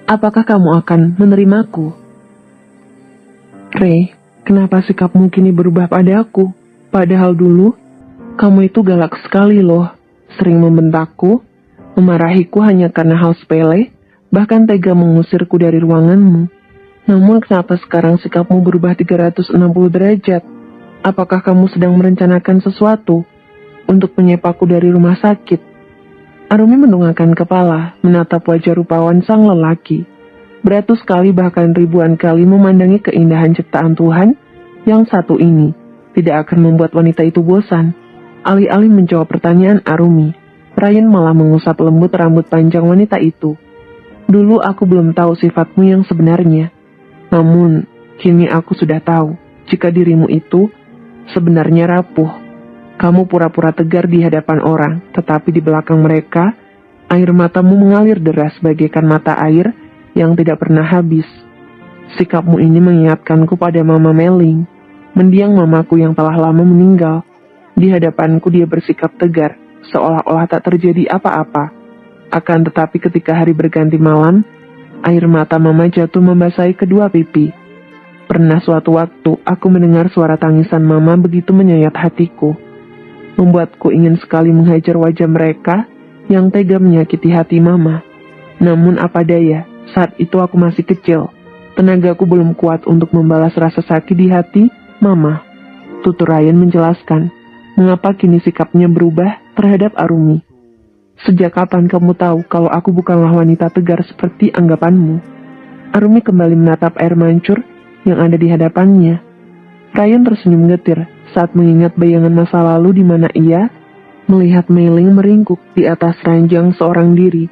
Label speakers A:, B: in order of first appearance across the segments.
A: Apakah kamu akan menerimaku? Ray, kenapa sikapmu kini berubah padaku? Padahal dulu, kamu itu galak sekali loh. Sering membentakku, memarahiku hanya karena hal sepele, bahkan tega mengusirku dari ruanganmu. Namun kenapa sekarang sikapmu berubah 360 derajat? Apakah kamu sedang merencanakan sesuatu untuk menyepakku dari rumah sakit? Arumi mendongakkan kepala, menatap wajah rupawan sang lelaki. Beratus kali bahkan ribuan kali memandangi keindahan ciptaan Tuhan yang satu ini tidak akan membuat wanita itu bosan. Alih-alih menjawab pertanyaan Arumi, Ryan malah mengusap lembut rambut panjang wanita itu. Dulu aku belum tahu sifatmu yang sebenarnya. Namun, kini aku sudah tahu jika dirimu itu sebenarnya rapuh. Kamu pura-pura tegar di hadapan orang, tetapi di belakang mereka, air matamu mengalir deras bagaikan mata air yang tidak pernah habis. Sikapmu ini mengingatkanku pada Mama Meling, mendiang mamaku yang telah lama meninggal. Di hadapanku dia bersikap tegar, seolah-olah tak terjadi apa-apa. Akan tetapi ketika hari berganti malam, air mata Mama jatuh membasahi kedua pipi. Pernah suatu waktu aku mendengar suara tangisan Mama begitu menyayat hatiku, membuatku ingin sekali menghajar wajah mereka yang tega menyakiti hati Mama. Namun apa daya, saat itu aku masih kecil. Tenagaku belum kuat untuk membalas rasa sakit di hati Mama. Tutur Ryan menjelaskan, mengapa kini sikapnya berubah terhadap Arumi. Sejak kapan kamu tahu kalau aku bukanlah wanita tegar seperti anggapanmu? Arumi kembali menatap air mancur yang ada di hadapannya. Ryan tersenyum getir saat mengingat bayangan masa lalu di mana ia melihat Meling meringkuk di atas ranjang seorang diri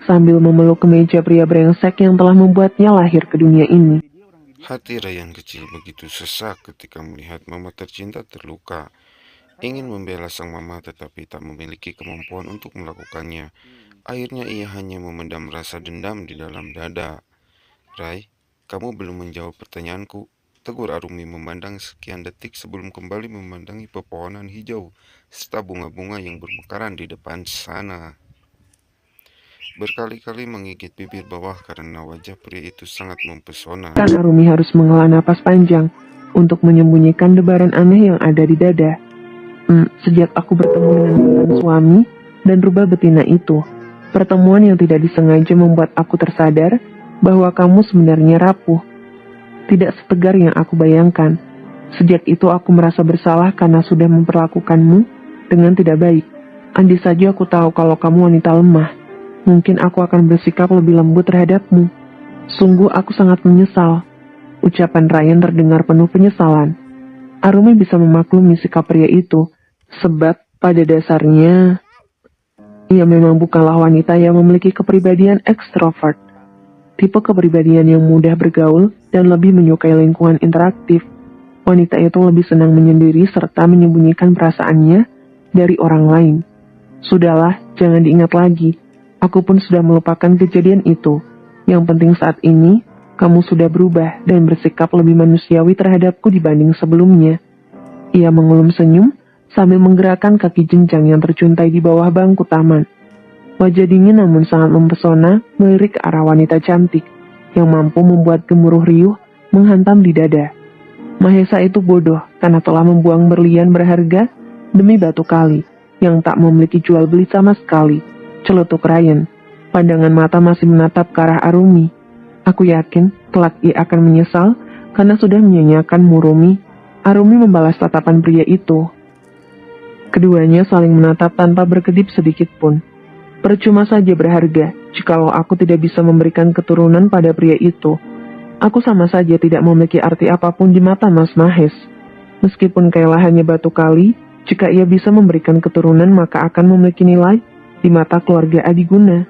A: sambil memeluk kemeja pria brengsek yang telah membuatnya lahir ke dunia ini.
B: Hati Ryan kecil begitu sesak ketika melihat mama tercinta terluka. Ingin membela sang mama tetapi tak memiliki kemampuan untuk melakukannya. Akhirnya ia hanya memendam rasa dendam di dalam dada. Ray, kamu belum menjawab pertanyaanku. Tegur Arumi memandang sekian detik sebelum kembali memandangi pepohonan hijau serta bunga-bunga yang bermekaran di depan sana. Berkali-kali menggigit bibir bawah karena wajah pria itu sangat mempesona.
A: Kan Arumi harus menghela napas panjang untuk menyembunyikan debaran aneh yang ada di dada. Sejak aku bertemu dengan mantan suami dan rubah betina itu, pertemuan yang tidak disengaja membuat aku tersadar bahwa kamu sebenarnya rapuh. Tidak setegar yang aku bayangkan. Sejak itu aku merasa bersalah karena sudah memperlakukanmu dengan tidak baik. Andai saja aku tahu kalau kamu wanita lemah, mungkin aku akan bersikap lebih lembut terhadapmu. Sungguh aku sangat menyesal. Ucapan Ryan terdengar penuh penyesalan. Arumi bisa memaklumi sikap pria itu, sebab pada dasarnya ia memang bukanlah wanita yang memiliki kepribadian ekstrovert. Tipe kepribadian yang mudah bergaul dan lebih menyukai lingkungan interaktif. Wanita itu lebih senang menyendiri serta menyembunyikan perasaannya dari orang lain. Sudahlah, jangan diingat lagi. Aku pun sudah melupakan kejadian itu. Yang penting saat ini, kamu sudah berubah dan bersikap lebih manusiawi terhadapku dibanding sebelumnya. Ia mengulum senyum sambil menggerakkan kaki jenjang yang tercuntai di bawah bangku taman. Wajah dingin namun sangat mempesona melirik ke arah wanita cantik yang mampu membuat gemuruh riuh menghantam di dada. Mahesa itu bodoh karena telah membuang berlian berharga demi batu kali yang tak memiliki jual beli sama sekali. Celetuk Ryan. Pandangan mata masih menatap ke arah Arumi. Aku yakin kelak ia akan menyesal karena sudah menyanyiakan Murumi. Arumi membalas tatapan pria itu. Keduanya saling menatap tanpa berkedip sedikit pun. Percuma saja berharga jikalau aku tidak bisa memberikan keturunan pada pria itu. Aku sama saja tidak memiliki arti apapun di mata Mas Mahes. Meskipun Kayla hanya batu kali, jika ia bisa memberikan keturunan maka akan memiliki nilai di mata keluarga Adiguna.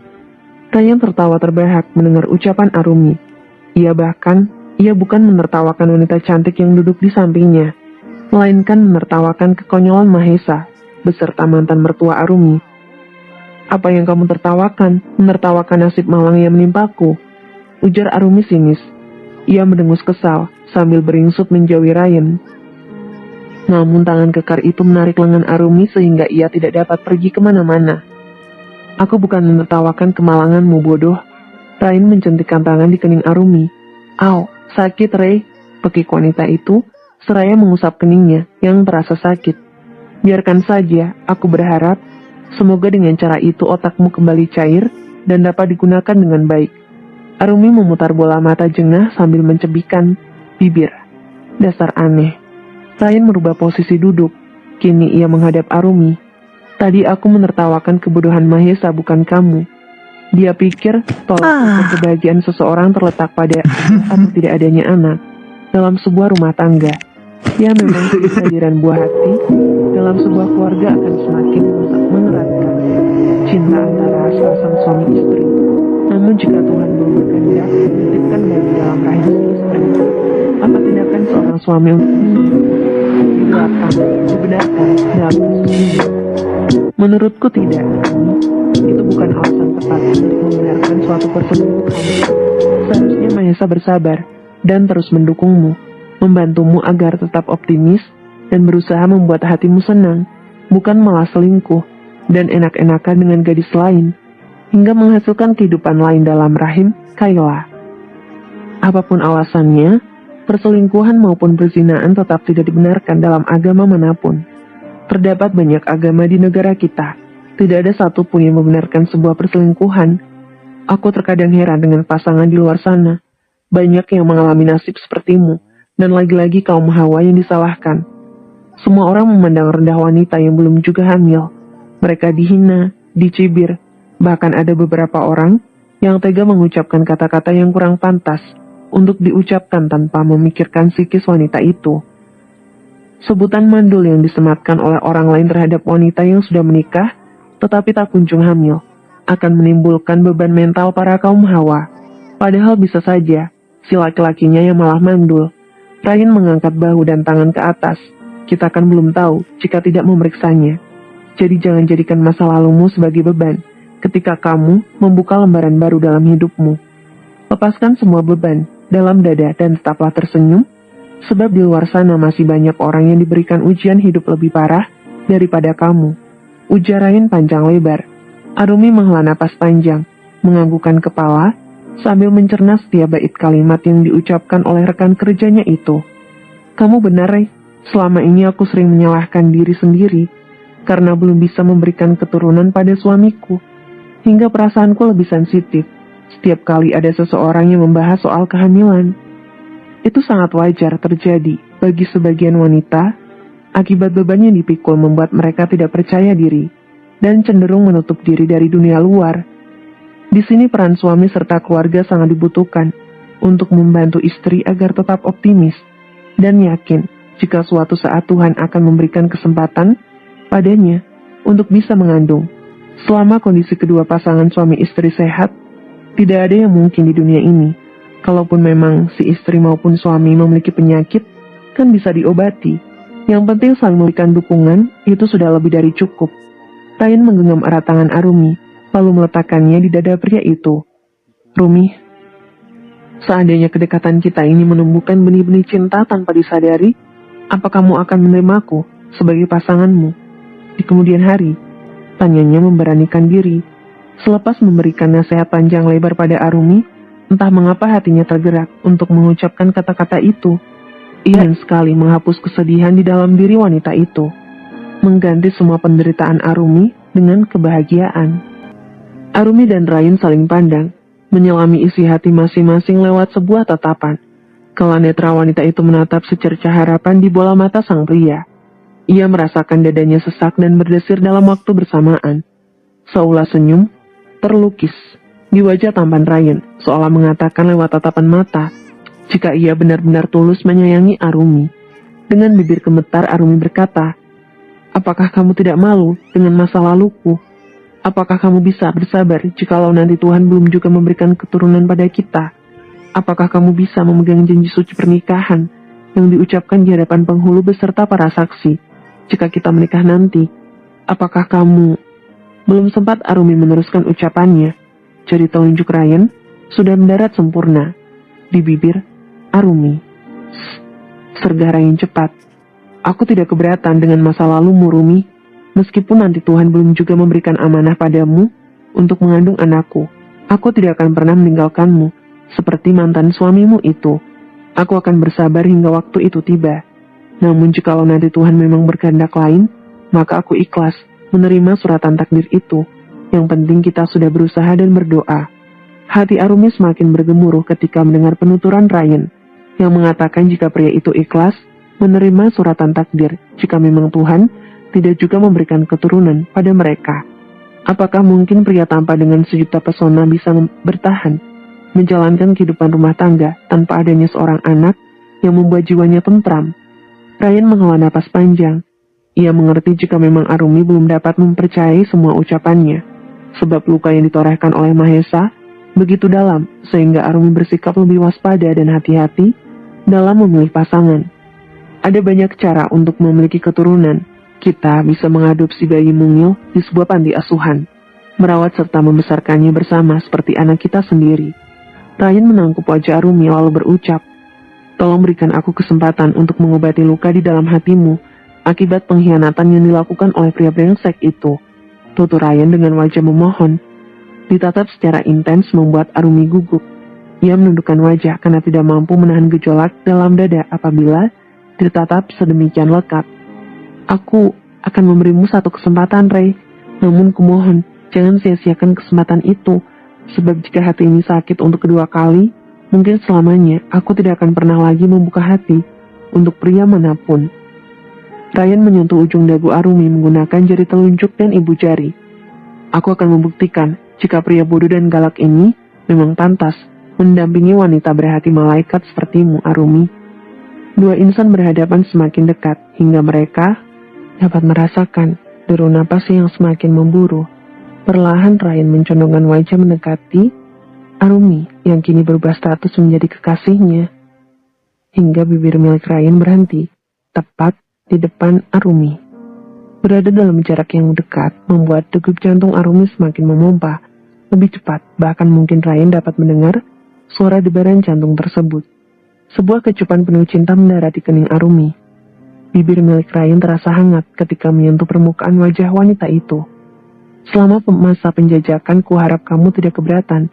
A: Ryan tertawa terbahak mendengar ucapan Arumi. Ia bukan menertawakan wanita cantik yang duduk di sampingnya, melainkan menertawakan kekonyolan Mahesa beserta mantan mertua Arumi. Apa yang kamu tertawakan? Menertawakan nasib malang yang menimpaku, ujar Arumi sinis. Ia mendengus kesal sambil beringsut menjauhi Ryan. Namun tangan kekar itu menarik lengan Arumi sehingga ia tidak dapat pergi kemana-mana. Aku bukan menertawakan kemalanganmu, bodoh. Rain mencentikkan tangan di kening Arumi. Au, sakit Rey, pekik wanita itu, seraya mengusap keningnya yang terasa sakit. Biarkan saja, aku berharap, semoga dengan cara itu otakmu kembali cair dan dapat digunakan dengan baik. Arumi memutar bola mata jengah sambil mencebikkan bibir. Dasar aneh. Rain merubah posisi duduk. Kini ia menghadap Arumi. Tadi aku menertawakan kebodohan Mahesa, bukan kamu. Dia pikir tolak ukur kebahagiaan seseorang terletak pada atau tidak adanya anak dalam sebuah rumah tangga. Ya memang kehadiran buah hati dalam sebuah keluarga akan semakin mengeratkan cinta antara sang suami istri. Namun jika Tuhan belum berkehendak menitipkan bayi dalam rahim si istri, apa tindakan seorang suami untuk didoakan, dibenarkan dalam kasus ini? Menurutku tidak. Itu bukan alasan tepat untuk membenarkan suatu perselingkuhan. Seharusnya Mahesa bersabar dan terus mendukungmu, membantumu agar tetap optimis dan berusaha membuat hatimu senang, bukan malah selingkuh dan enak-enakan dengan gadis lain, hingga menghasilkan kehidupan lain dalam rahim Kayla. Apapun alasannya, perselingkuhan maupun perzinaan tetap tidak dibenarkan dalam agama manapun. Terdapat banyak agama di negara kita, tidak ada satupun yang membenarkan sebuah perselingkuhan. Aku terkadang heran dengan pasangan di luar sana, banyak yang mengalami nasib sepertimu, dan lagi-lagi kaum Hawa yang disalahkan. Semua orang memandang rendah wanita yang belum juga hamil. Mereka dihina, dicibir, bahkan ada beberapa orang yang tega mengucapkan kata-kata yang kurang pantas untuk diucapkan tanpa memikirkan psikis wanita itu. Sebutan mandul yang disematkan oleh orang lain terhadap wanita yang sudah menikah tetapi tak kunjung hamil akan menimbulkan beban mental para kaum Hawa. Padahal bisa saja si laki-lakinya yang malah mandul. Rain mengangkat bahu dan tangan ke atas. Kita kan belum tahu jika tidak memeriksanya. Jadi jangan jadikan masa lalumu sebagai beban ketika kamu membuka lembaran baru dalam hidupmu. Lepaskan semua beban dalam dada dan tetaplah tersenyum, sebab di luar sana masih banyak orang yang diberikan ujian hidup lebih parah daripada kamu. Ujar Rain panjang lebar. Arumi menghela napas panjang, menganggukkan kepala, sambil mencerna setiap bait kalimat yang diucapkan oleh rekan kerjanya itu. Kamu benar, Rey. Selama ini aku sering menyalahkan diri sendiri, karena belum bisa memberikan keturunan pada suamiku. Hingga perasaanku lebih sensitif setiap kali ada seseorang yang membahas soal kehamilan. Itu sangat wajar terjadi bagi sebagian wanita, akibat beban yang dipikul membuat mereka tidak percaya diri dan cenderung menutup diri dari dunia luar. Di sini peran suami serta keluarga sangat dibutuhkan untuk membantu istri agar tetap optimis dan yakin jika suatu saat Tuhan akan memberikan kesempatan padanya untuk bisa mengandung. Selama kondisi kedua pasangan suami istri sehat, tidak ada yang mungkin di dunia ini. Kalaupun memang si istri maupun suami memiliki penyakit, kan bisa diobati. Yang penting saling memberikan dukungan, itu sudah lebih dari cukup. Rain menggenggam erat tangan Arumi, lalu meletakkannya di dada pria itu. Rumi, seandainya kedekatan kita ini menumbuhkan benih-benih cinta tanpa disadari, apa kamu akan menerimaku sebagai pasanganmu? Di kemudian hari, tanyanya memberanikan diri. Selepas memberikan nasihat panjang lebar pada Arumi, entah mengapa hatinya tergerak untuk mengucapkan kata-kata itu. Ia ingin sekali menghapus kesedihan di dalam diri wanita itu, mengganti semua penderitaan Arumi dengan kebahagiaan. Arumi dan Rain saling pandang, menyelami isi hati masing-masing lewat sebuah tatapan. Kala netra wanita itu menatap secercah harapan di bola mata sang pria. Ia merasakan dadanya sesak dan berdesir dalam waktu bersamaan. Seulas senyum terlukis di wajah tampan Rain, seolah mengatakan lewat tatapan mata, jika ia benar-benar tulus menyayangi Arumi. Dengan bibir gemetar Arumi berkata, apakah kamu tidak malu dengan masa laluku? Apakah kamu bisa bersabar jikalau nanti Tuhan belum juga memberikan keturunan pada kita? Apakah kamu bisa memegang janji suci pernikahan yang diucapkan di hadapan penghulu beserta para saksi jika kita menikah nanti? Apakah kamu... Belum sempat Arumi meneruskan ucapannya, jari telunjuk Rain sudah mendarat sempurna di bibir Arumi. Sergah Rain cepat. Aku tidak keberatan dengan masa lalumu, Rumi. Meskipun nanti Tuhan belum juga memberikan amanah padamu untuk mengandung anakku. Aku tidak akan pernah meninggalkanmu, seperti mantan suamimu itu. Aku akan bersabar hingga waktu itu tiba. Namun jikalau nanti Tuhan memang berkehendak lain, maka aku ikhlas menerima suratan takdir itu. Yang penting kita sudah berusaha dan berdoa. Hati Arumi semakin bergemuruh ketika mendengar penuturan Ryan, yang mengatakan jika pria itu ikhlas menerima suratan takdir jika memang Tuhan tidak juga memberikan keturunan pada mereka. Apakah mungkin pria tampan dengan sejuta pesona bisa bertahan, menjalankan kehidupan rumah tangga tanpa adanya seorang anak yang membuat jiwanya tentram? Ryan menghela napas panjang. Ia mengerti jika memang Arumi belum dapat mempercayai semua ucapannya, sebab luka yang ditorehkan oleh Mahesa begitu dalam sehingga Arumi bersikap lebih waspada dan hati-hati dalam memilih pasangan. Ada banyak cara untuk memiliki keturunan. Kita bisa mengadopsi bayi mungil di sebuah panti asuhan, merawat serta membesarkannya bersama seperti anak kita sendiri. Ryan menangkup wajah Arumi lalu berucap, "Tolong berikan aku kesempatan untuk mengobati luka di dalam hatimu akibat pengkhianatan yang dilakukan oleh pria brengsek itu," tutur Ryan dengan wajah memohon. Ditatap secara intens membuat Arumi gugup. Ia menundukkan wajah karena tidak mampu menahan gejolak dalam dada apabila ditatap sedemikian lekat. "Aku akan memberimu satu kesempatan, Ray. Namun kumohon, jangan sia-siakan kesempatan itu. Sebab jika hati ini sakit untuk kedua kali, mungkin selamanya aku tidak akan pernah lagi membuka hati untuk pria manapun." Ryan menyentuh ujung dagu Arumi menggunakan jari telunjuk dan ibu jari. "Aku akan membuktikan jika pria bodoh dan galak ini memang pantas mendampingi wanita berhati malaikat sepertimu, Arumi." Dua insan berhadapan semakin dekat hingga mereka dapat merasakan deru napas yang semakin memburu. Perlahan Ryan mencondongkan wajah mendekati Arumi yang kini berubah status menjadi kekasihnya. Hingga bibir milik Ryan berhenti, tepat di depan Arumi. Berada dalam jarak yang dekat membuat degup jantung Arumi semakin memompa lebih cepat, bahkan mungkin Ryan dapat mendengar suara debaran jantung tersebut. Sebuah kecupan penuh cinta mendarat di kening Arumi. Bibir milik Ryan terasa hangat ketika menyentuh permukaan wajah wanita itu. "Selama masa penjajakan, kuharap kamu tidak keberatan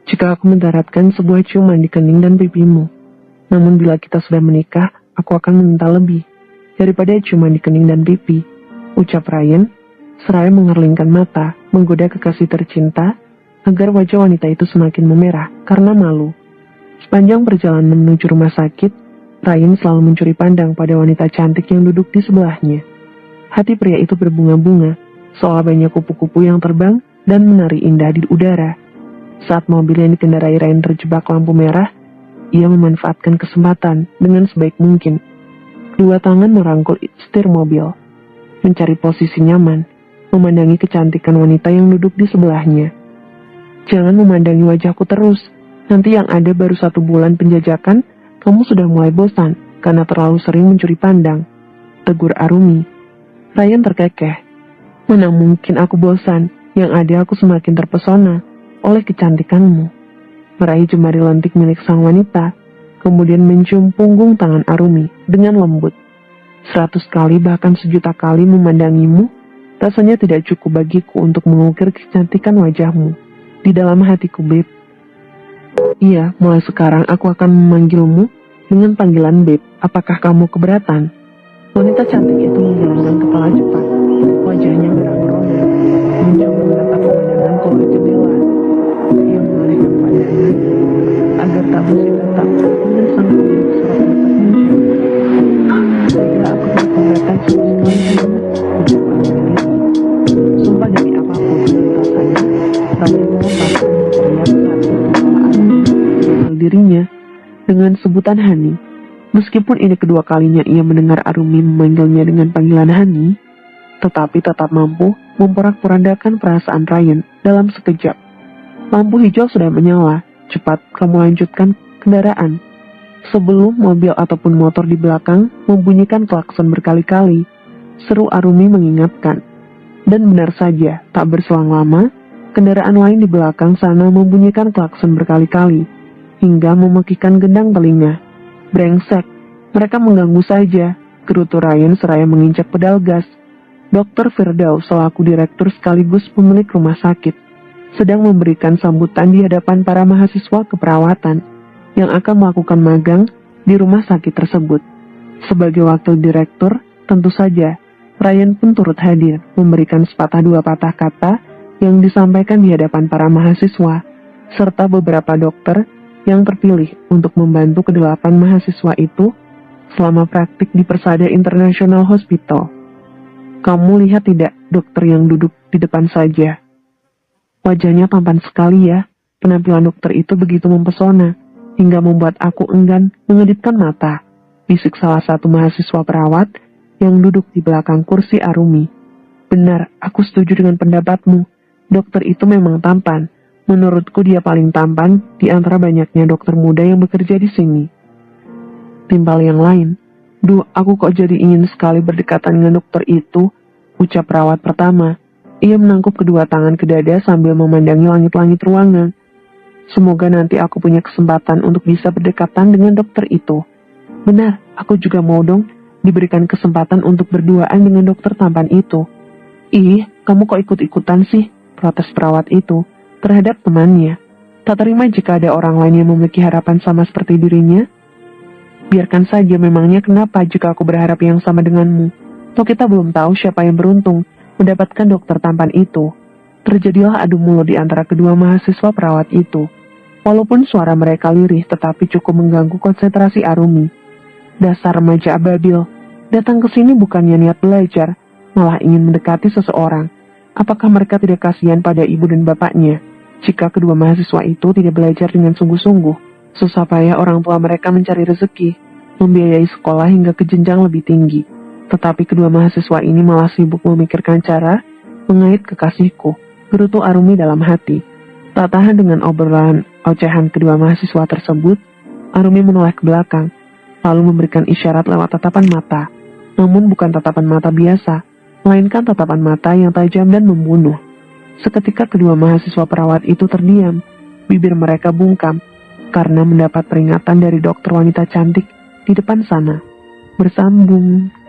A: jika aku mendaratkan sebuah ciuman di kening dan pipimu. Namun bila kita sudah menikah, aku akan meminta lebih daripada ciuman di kening dan pipi," ucap Ryan, seraya mengerlingkan mata, menggoda kekasih tercinta, agar wajah wanita itu semakin memerah karena malu. Sepanjang perjalanan menuju rumah sakit, Ryan selalu mencuri pandang pada wanita cantik yang duduk di sebelahnya. Hati pria itu berbunga-bunga, seolah banyak kupu-kupu yang terbang dan menari indah di udara. Saat mobil yang dikendarai Ryan terjebak lampu merah, ia memanfaatkan kesempatan dengan sebaik mungkin. Dua tangan merangkul setir mobil, mencari posisi nyaman, memandangi kecantikan wanita yang duduk di sebelahnya. "Jangan memandangi wajahku terus. Nanti yang ada baru 1 bulan penjajakan, kamu sudah mulai bosan karena terlalu sering mencuri pandang," tegur Arumi. Ryan terkekeh. "Mana mungkin aku bosan, yang ada aku semakin terpesona oleh kecantikanmu." Meraih jemari lentik milik sang wanita, kemudian mencium punggung tangan Arumi dengan lembut. 100 kali bahkan 1.000.000 kali memandangimu, rasanya tidak cukup bagiku untuk mengukir kecantikan wajahmu di dalam hatiku, Beb. Iya, mulai sekarang aku akan memanggilmu dengan panggilan Beb. Apakah kamu keberatan?" Wanita cantik itu menggelengkan kepala cepat. Wajahnya merah merona, mencoba menatap pemandangan keluar jendela. Ia mengalihkan pandangan agar tak mesti tetap dengan sang pemilik surat menatapnya. "Baiklah, aku tidak keberatan sama sekali, ucap Arumi lagi. Sumpah demi apapun lintasannya, Ryan melompat dan berteriak saat itu kepala Arumi memanggil dirinya dengan sebutan Hani. Meskipun ini kedua kalinya ia mendengar Arumi memanggilnya dengan panggilan Hani, tetapi tetap mampu memporak-porandakan perasaan Ryan dalam sekejap. Lampu hijau sudah menyala. "Cepat, kamu lanjutkan kendaraan." Sebelum mobil ataupun motor di belakang membunyikan klakson berkali-kali, seru Arumi mengingatkan. Dan benar saja, tak berselang lama, kendaraan lain di belakang sana membunyikan klakson berkali-kali, hingga memekikkan gendang telinga. "Brengsek, mereka mengganggu saja," gerutu Ryan seraya menginjak pedal gas. Dr. Firdaus selaku direktur sekaligus pemilik rumah sakit sedang memberikan sambutan di hadapan para mahasiswa keperawatan yang akan melakukan magang di rumah sakit tersebut. Sebagai wakil direktur, tentu saja Ryan pun turut hadir memberikan sepatah dua patah kata yang disampaikan di hadapan para mahasiswa, serta beberapa dokter yang terpilih untuk membantu kedelapan mahasiswa itu selama praktik di Persada International Hospital. Kamu lihat tidak dokter yang duduk di depan saja? Wajahnya tampan sekali ya. Penampilan dokter itu begitu mempesona, hingga membuat aku enggan mengedipkan mata, bisik salah satu mahasiswa perawat yang duduk di belakang kursi Arumi. Benar, aku setuju dengan pendapatmu. Dokter itu memang tampan. Menurutku dia paling tampan di antara banyaknya dokter muda yang bekerja di sini. Timbal yang lain, duh, aku kok jadi ingin sekali berdekatan dengan dokter itu, ucap perawat pertama. Ia menangkup kedua tangan ke dada sambil memandangi langit-langit ruangan. Semoga nanti aku punya kesempatan untuk bisa berdekatan dengan dokter itu. Benar, aku juga mau dong diberikan kesempatan untuk berduaan dengan dokter tampan itu. Ih, kamu kok ikut-ikutan sih? Protes perawat itu terhadap temannya. Tak terima jika ada orang lain yang memiliki harapan sama seperti dirinya. Biarkan saja, memangnya kenapa jika aku berharap yang sama denganmu? Toh kita belum tahu siapa yang beruntung mendapatkan dokter tampan itu. Terjadilah adu mulut di antara kedua mahasiswa perawat itu. Walaupun suara mereka lirih tetapi cukup mengganggu konsentrasi Arumi. Dasar remaja ababil, datang ke sini bukannya niat belajar, malah ingin mendekati seseorang. Apakah mereka tidak kasihan pada ibu dan bapaknya jika kedua mahasiswa itu tidak belajar dengan sungguh-sungguh? Susah payah orang tua mereka mencari rezeki, membiayai sekolah hingga ke jenjang lebih tinggi. Tetapi kedua mahasiswa ini malah sibuk memikirkan cara mengait kekasihku, gerutu Arumi dalam hati. Tak tahan dengan obrolan ocehan kedua mahasiswa tersebut, Arumi menoleh ke belakang, lalu memberikan isyarat lewat tatapan mata. Namun bukan tatapan mata biasa, melainkan tatapan mata yang tajam dan membunuh. Seketika kedua mahasiswa perawat itu terdiam, bibir mereka bungkam, karena mendapat peringatan dari dokter wanita cantik di depan sana. Bersambung.